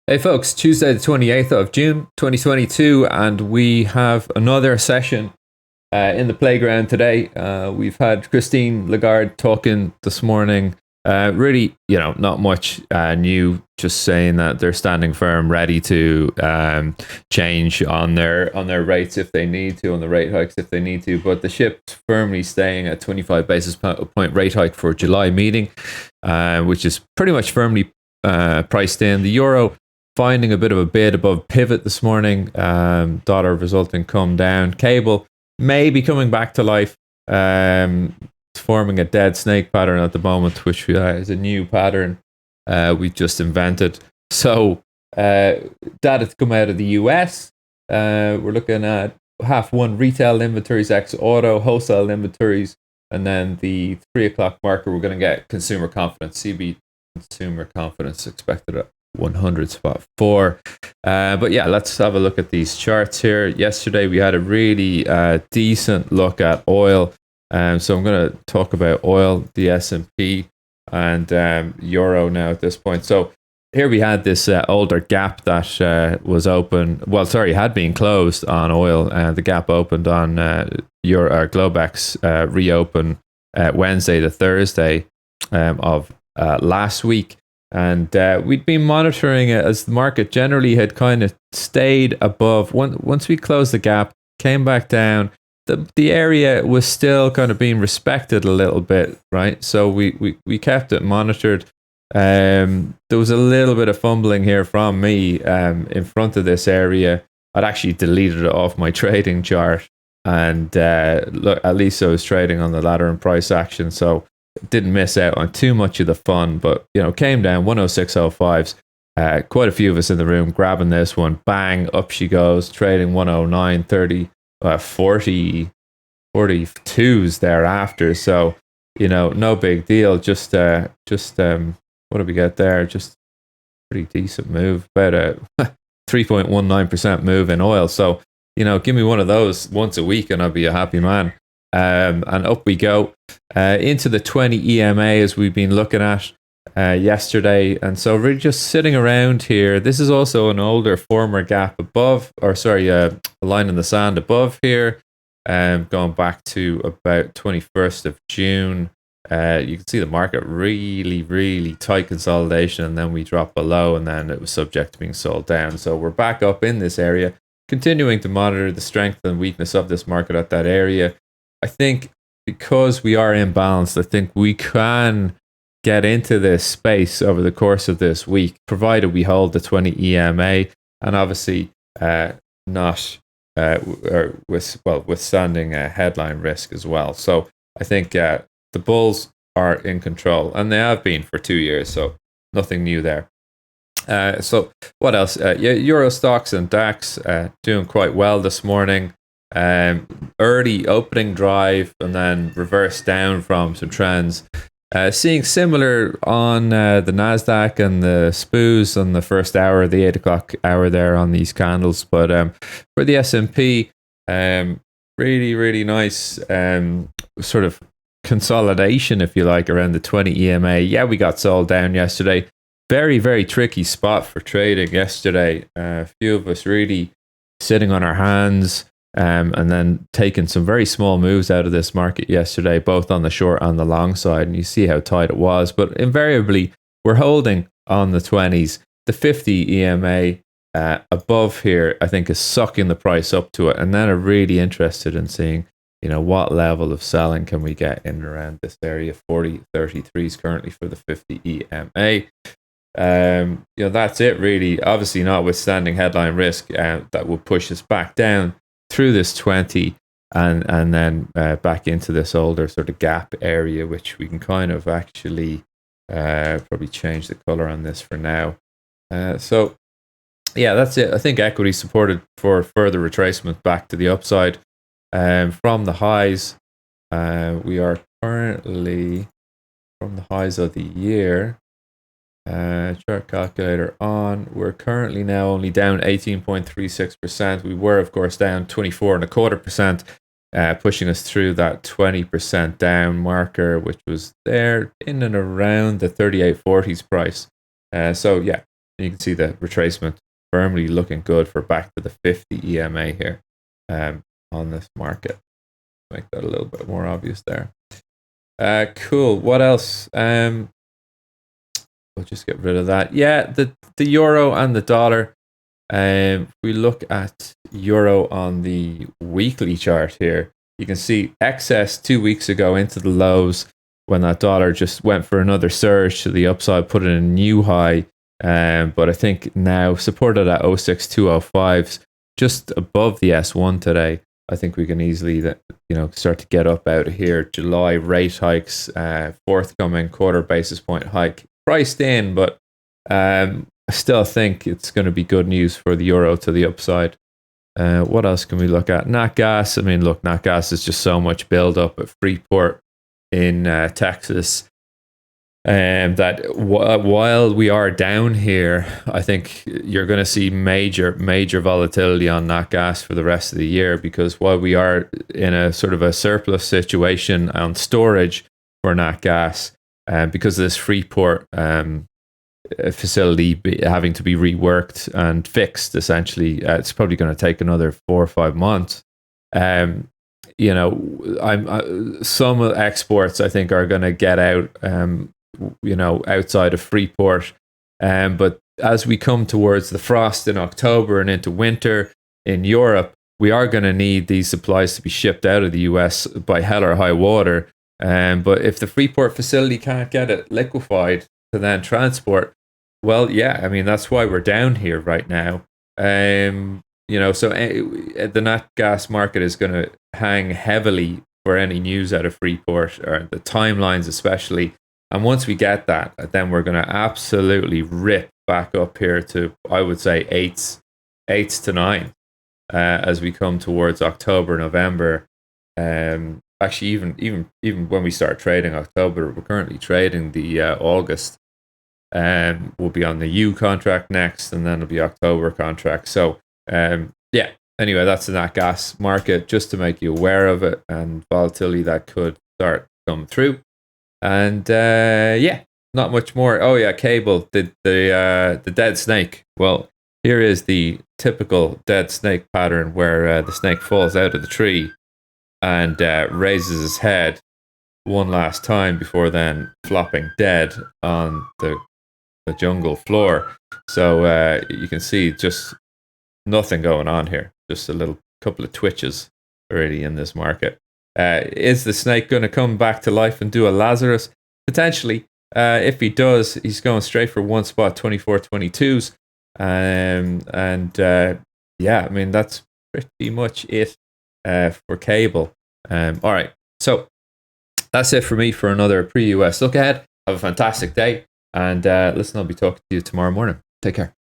Hey folks, Tuesday the 28th of June 2022, and we have another session in the playground today. We've had Christine Lagarde talking this morning. Really, not much new, just saying that they're standing firm, ready to change on their rates if they need to, on the rate hikes if they need to. But the ship's firmly staying at 25 basis point rate hike for July meeting, which is pretty much firmly priced in. The euro finding a bit of a bid above pivot this morning. Dollar resulting come down. Cable may be coming back to life. Forming a dead snake pattern at the moment, which is a new pattern we've just invented. So data to come out of the US. We're looking at half one retail inventories, ex auto, wholesale inventories, and then the 3 o'clock marker. We're going to get consumer confidence, CB consumer confidence expected at 100.4. But yeah, let's have a look at these charts here. Yesterday we had a really decent look at oil. So I'm going to talk about oil, the S&P, and euro now at this point. So here we had this older gap that was open. Well, sorry, had been closed on oil. The gap opened on Globex reopen Wednesday to Thursday of last week. And we'd been monitoring it as the market generally had kind of stayed above. Once we closed the gap, came back down, the area was still kind of being respected a little bit, right? So we kept it monitored. There was a little bit of fumbling here from me in front of this area. I'd actually deleted it off my trading chart. And look, at least I was trading on the ladder and price action. So didn't miss out on too much of the fun, but came down 106.05s. Quite a few of us in the room grabbing this one, bang, up she goes, trading 109.30, 42s thereafter. So no big deal. Just what do we get there? Just pretty decent move, about a 3.19% move in oil. So give me one of those once a week and I'll be a happy man. And up we go into the 20 EMA as we've been looking at yesterday. And so we're just sitting around here. This is also an older former gap above, a line in the sand above here, going back to about 21st of June. You can see the market really, really tight consolidation, and then we dropped below, and then it was subject to being sold down. So we're back up in this area, continuing to monitor the strength and weakness of this market at that area. I think because we are imbalanced, I think we can get into this space over the course of this week, provided we hold the 20 EMA and obviously not withstanding headline risk as well. So I think the bulls are in control, and they have been for 2 years, so nothing new there. So what else? Euro stocks and DAX doing quite well this morning. Early opening drive and then reverse down from some trends. Seeing similar on the NASDAQ and the SPOOs on the first hour, the 8 o'clock hour there on these candles. But for the S&P, really, really nice sort of consolidation, if you like, around the 20 EMA. Yeah, we got sold down yesterday. Very, very tricky spot for trading yesterday. A few of us really sitting on our hands. And then taking some very small moves out of this market yesterday, both on the short and the long side. And you see how tight it was. But invariably, we're holding on the 20s. The 50 EMA above here, I think, is sucking the price up to it. And then I'm really interested in seeing, what level of selling can we get in and around this area. 40.33s currently for the 50 EMA. That's it really. Obviously, notwithstanding headline risk that will push us back down through this 20 and then back into this older sort of gap area, which we can kind of actually probably change the color on this for now. So yeah, that's it. I think equity supported for further retracement back to the upside from the highs. We are currently from the highs of the year. Chart calculator on. We're currently now only down 18.36%. We were, of course, down 24.25%, pushing us through that 20% down marker, which was there in and around the 38.40s price. So yeah, You can see the retracement firmly looking good for back to the 50 EMA here on this market. Make that a little bit more obvious there. Cool. What else? We'll just get rid of that. Yeah, the euro and the dollar. We look at euro on the weekly chart here. You can see excess 2 weeks ago into the lows when that dollar just went for another surge to the upside, put in a new high. But I think now supported at 06205s, just above the S1 today. I think we can easily, start to get up out of here. July rate hikes, forthcoming quarter basis point hike priced in, but I still think it's going to be good news for the euro to the upside. What else can we look at? Nat gas. I mean, look, Nat gas is just so much build up at Freeport in Texas. That while we are down here, I think you're going to see major volatility on nat gas for the rest of the year, because while we are in a sort of a surplus situation on storage for nat gas, because of this Freeport facility having to be reworked and fixed, essentially, it's probably going to take another 4 or 5 months. Some exports I think are going to get out. Outside of Freeport. But as we come towards the frost in October and into winter in Europe, we are going to need these supplies to be shipped out of the US by hell or high water. But if the Freeport facility can't get it liquefied to then transport, well, yeah, I mean, that's why we're down here right now. So the nat gas market is going to hang heavily for any news out of Freeport, or the timelines especially. And once we get that, then we're going to absolutely rip back up here to, I would say, eights to nine as we come towards October, November. Actually, even when we start trading October, we're currently trading the August. We'll be on the U contract next, and then it'll be October contract. So, anyway, that's the nat gas market, just to make you aware of it and volatility that could start come through. And not much more. Oh yeah, cable, the dead snake. Well, here is the typical dead snake pattern, where the snake falls out of the tree and raises his head one last time before then flopping dead on the jungle floor. So you can see just nothing going on here. Just a little couple of twitches already in this market. Is the snake going to come back to life and do a Lazarus? Potentially. If he does, he's going straight for one spot, 24.22s. I mean, that's pretty much it for cable. All right. So that's it for me for another pre-US look ahead. Have a fantastic day. And listen, I'll be talking to you tomorrow morning. Take care.